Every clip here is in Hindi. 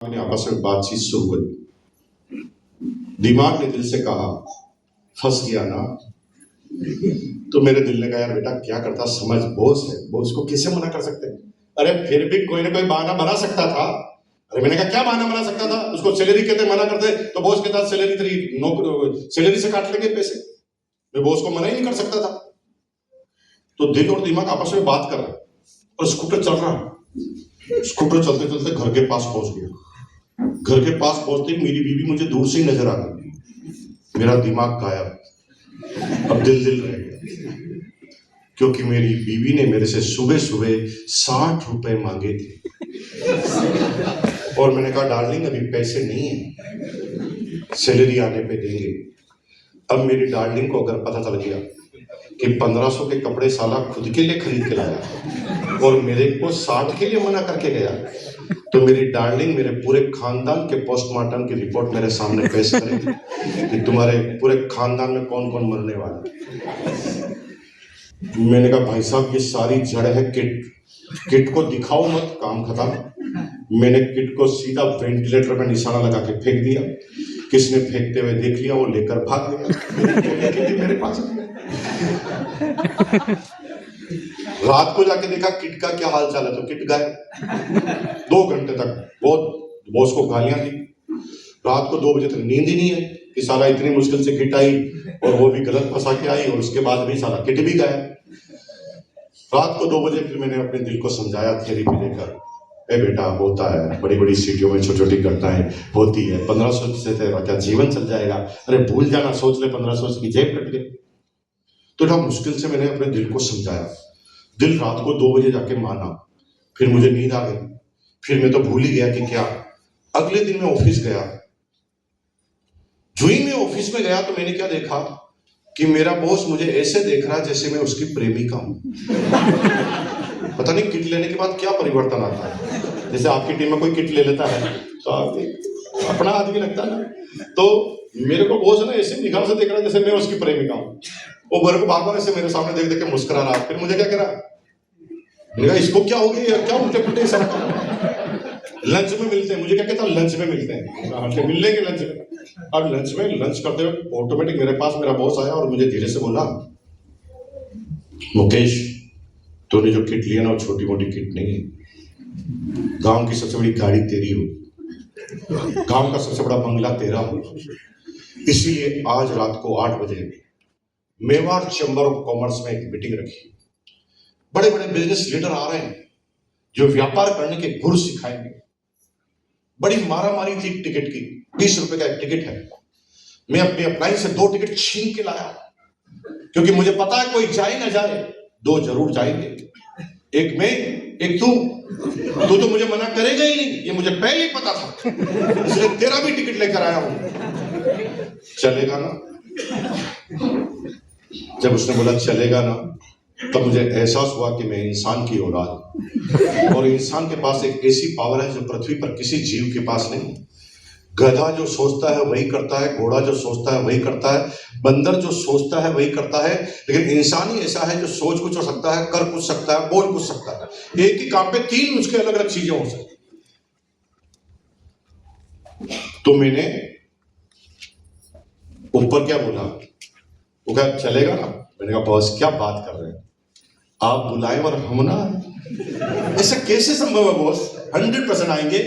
मैंने आपस में बातचीत शुरू करी। दिमाग ने दिल से कहा फंस गया ना। तो मेरे दिल ने कहा यार बेटा क्या करता, समझ बॉस है, बॉस को कैसे मना कर सकते हैं। अरे फिर भी कोई ना कोई बहाना बना सकता था। अरे मैंने कहा क्या बहाना बना सकता था, उसको सैलरी कहते मना करते तो बॉस के साथ सैलरी तेरी नौकरी सैलरी से काट लेंगे पैसे। मैं बॉस को मना ही नहीं कर सकता था। तो दिल और दिमाग आपस में बात कर रहा है और स्कूटर चल रहा है। स्कूटर चलते चलते घर के पास पहुंच गया। घर के पास पहुंचते ही मेरी बीवी मुझे दूर से ही नजर आ गई। मेरा दिमाग गायब, अब दिल दिल रह गया, क्योंकि मेरी बीवी ने मेरे से सुबह सुबह 60 रुपए मांगे थे और मैंने कहा डार्लिंग अभी पैसे नहीं है, सैलरी आने पे देंगे। अब मेरी डार्लिंग को अगर पता चल गया कि 1500 के कपड़े साला खुद के लिए खरीद के लाया और मेरे को 60 के लिए मना करके गया, तो मेरी डार्लिंग मेरे पूरे खानदान के पोस्टमार्टम की रिपोर्ट मेरे सामने पेश करेगी कि तुम्हारे पूरे खानदान में कौन कौन मरने वाला है। मैंने कहा भाई साहब ये सारी जड़ है किट को दिखाओ मत, काम खत्म। मैंने किट को सीधा वेंटिलेटर में निशाना लगा के फेंक दिया। किसने फेंकते हुए देख लिया, वो लेकर भाग गया। मेरे पास रात को जाके देखा किट का क्या हाल चाल है, तो किट गायब। 2 घंटे तक बहुत बॉस को गालियां दी। रात को 2 बजे तक नींद ही नहीं है कि साला इतनी मुश्किल से किट आई और वो भी गलत फंसा के आई और उसके बाद भी साला किट भी गायब। रात को 2 बजे फिर मैंने अपने दिल को समझाया थेरेपी देकर, ए बेटा होता है, बड़ी बड़ी सिटियों में छोटी छोटी घटनाएं होती है, 1500 से तेरा क्या जीवन चल जाएगा, अरे भूल जाना, सोच ले 1500 की जेब कट गई। तो ना मुश्किल से मैंने अपने दिल को समझाया। दिल रात को 2 बजे जाके माना। फिर मुझे नींद आ गई। फिर मैं तो भूल ही गया कि क्या। अगले दिन मैं ऑफिस गया। जो ही मैं ऑफिस में गया तो मैंने क्या देखा कि मेरा बॉस मुझे ऐसे देख रहा है जैसे मैं उसकी प्रेमिका हूं। पता नहीं किट लेने के बाद क्या परिवर्तन आता है। जैसे आपकी टीम में कोई किट ले लेता है तो आप अपना आदमी लगता है ना, तो मेरे को बॉस ना ऐसे निगाह से देख रहा है जैसे मैं उसकी प्रेमिका हूं। वो मेरे को बार बार ऐसे मेरे सामने देख देख के मुस्कुरा रहा। फिर मुझे क्या कह रहा, मैंने कहा इसको क्या हो गया, क्या उल्टे पुल्टे सब काम। लंच में मिलते हैं, मुझे क्या कहता लंच में मिलते हैं, मिल लेंगे लंच में। अब लंच करते हुए ऑटोमेटिक मेरे पास मेरा बॉस आया और मुझे धीरे से बोला, मुकेश तूने जो किट लिया ना वो छोटी मोटी किट नहीं है। गांव की सबसे बड़ी गाड़ी तेरी हो, गांव का सबसे बड़ा बंगला तेरा हो। इसीलिए आज रात को 8 बजे मेवाड़ चैम्बर ऑफ कॉमर्स में एक मीटिंग रखी। बड़े बड़े बिजनेस लीडर आ रहे हैं जो व्यापार करने के गुर सिखाएंगे। बड़ी मारामारी थी टिकट की, 20 रुपए का एक टिकट है। मैं अपनी अप्लाई से 2 टिकट छीन के लाया, क्योंकि मुझे पता है कोई जाए ना जाए 2 जरूर जाएंगे, एक मैं एक तू। तो मुझे मना करेगा ही नहीं, ये मुझे पहले ही पता था, इसलिए तेरा भी टिकट लेकर आया हूं। चलेगा ना? जब उसने बोला चलेगा ना, तब मुझे एहसास हुआ कि मैं इंसान की औलाद हूं और इंसान के पास एक ऐसी पावर है जो पृथ्वी पर किसी जीव के पास नहीं। गधा जो सोचता है वही करता है, घोड़ा जो सोचता है वही करता है, बंदर जो सोचता है वही करता है, लेकिन इंसान ही ऐसा है जो सोच कुछ हो सकता है, कर कुछ सकता है, बोल कुछ सकता है। एक ही काम पे 3 उसके अलग अलग चीजें हो सकती। तो मैंने ऊपर क्या बोला, वो क्या चलेगा ना? मैंने कहा बॉस क्या बात कर रहे हैं, आप बुलाए और हम ना, ऐसा कैसे संभव है बॉस? 100% आएंगे।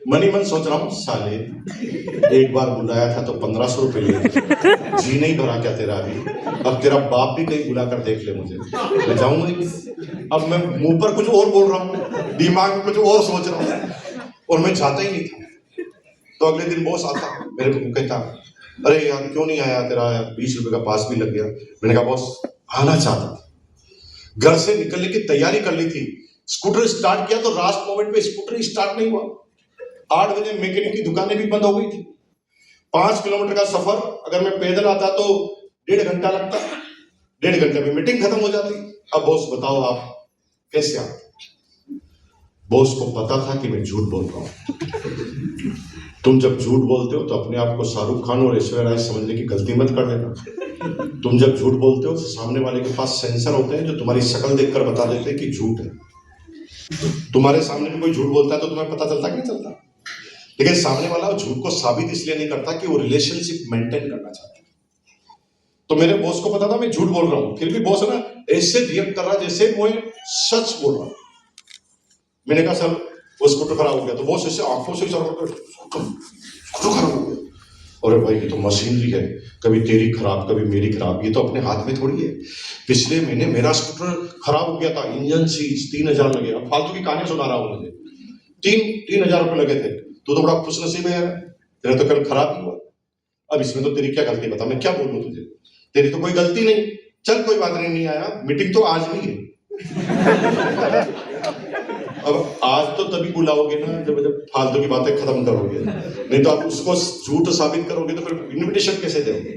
मनी मन सोच रहा हूं साले एक बार बुलाया था तो 1500 रुपए लिए, जी नहीं भरा क्या तेरा अभी? अब तेरा बाप भी कहीं बुला कर देख ले मुझे, मैं जाऊंगा ही। अब मैं मुंह पर कुछ और बोल रहा हूँ, दिमाग में कुछ और सोच रहा हूँ और मैं चाहता ही नहीं था। तो अगले दिन बॉस आता, मेरे को कहता अरे यार क्यों नहीं आया, तेरा 20 रुपए का पास भी लग गया। मैंने कहा बॉस आना चाहता था, घर से निकलने की तैयारी कर ली थी, स्कूटर स्टार्ट किया तो लास्ट मोमेंट पे स्कूटर स्टार्ट नहीं हुआ। 8 बजे मैकेनिक की दुकानें भी बंद हो गई थी। 5 किलोमीटर का सफर अगर मैं पैदल आता तो 1.5 घंटा लगता, 1.5 घंटे में मीटिंग खत्म हो जाती। अब बॉस बताओ आप कैसे आते? बॉस को पता था कि मैं झूठ बोल रहा हूं। तुम जब झूठ बोलते हो तो अपने आप को शाहरुख खान और ऐश्वर्या राय समझने की गलती मत कर देना। तुम जब झूठ बोलते हो तो सामने वाले के पास सेंसर होते हैं जो तुम्हारी शक्ल देखकर बता देते हैं कि झूठ है। तुम्हारे सामने भी कोई झूठ बोलता है तो तुम्हें पता चलता कि नहीं चलता? लेकिन सामने वाला झूठ को साबित इसलिए नहीं करता कि वो रिलेशनशिप मेंटेन करना चाहता है। तो मेरे बॉस को पता था मैं झूठ बोल रहा हूं, फिर भी बॉस ना ऐसे रिएक्ट कर रहा जैसे मैं सच बोल रहा हूं। मैंने कहा सर वो स्कूटर खराब हो गया, तो बॉस ऐसे आंखों से इशारा करके स्कूटर खराब हो गया। अरे भाई ये तो मशीनरी है, कभी तेरी खराब कभी मेरी खराब, ये तो अपने हाथ में थोड़ी है। पिछले महीने मेरा स्कूटर खराब हो गया था, इंजन सीज 3,000 लगे। अब फालतू की कहानियां सुना रहा हूं मुझे, 3,000 रुपए लगे थे। तो बड़ा खुश नसीब है यार, तेरा तो कल खराब ही हुआ। अब इसमें तो तेरी क्या गलती, बता मैं क्या बोलूं तुझे, तेरी तो कोई गलती नहीं। चल कोई बात नहीं आया, मीटिंग तो आज नहीं है। अब आज तो तभी बुलाओगे ना जब जब फालतू की बातें खत्म करोगे, नहीं तो आप उसको झूठ साबित करोगे तो फिर इन्विटेशन कैसे दोगे।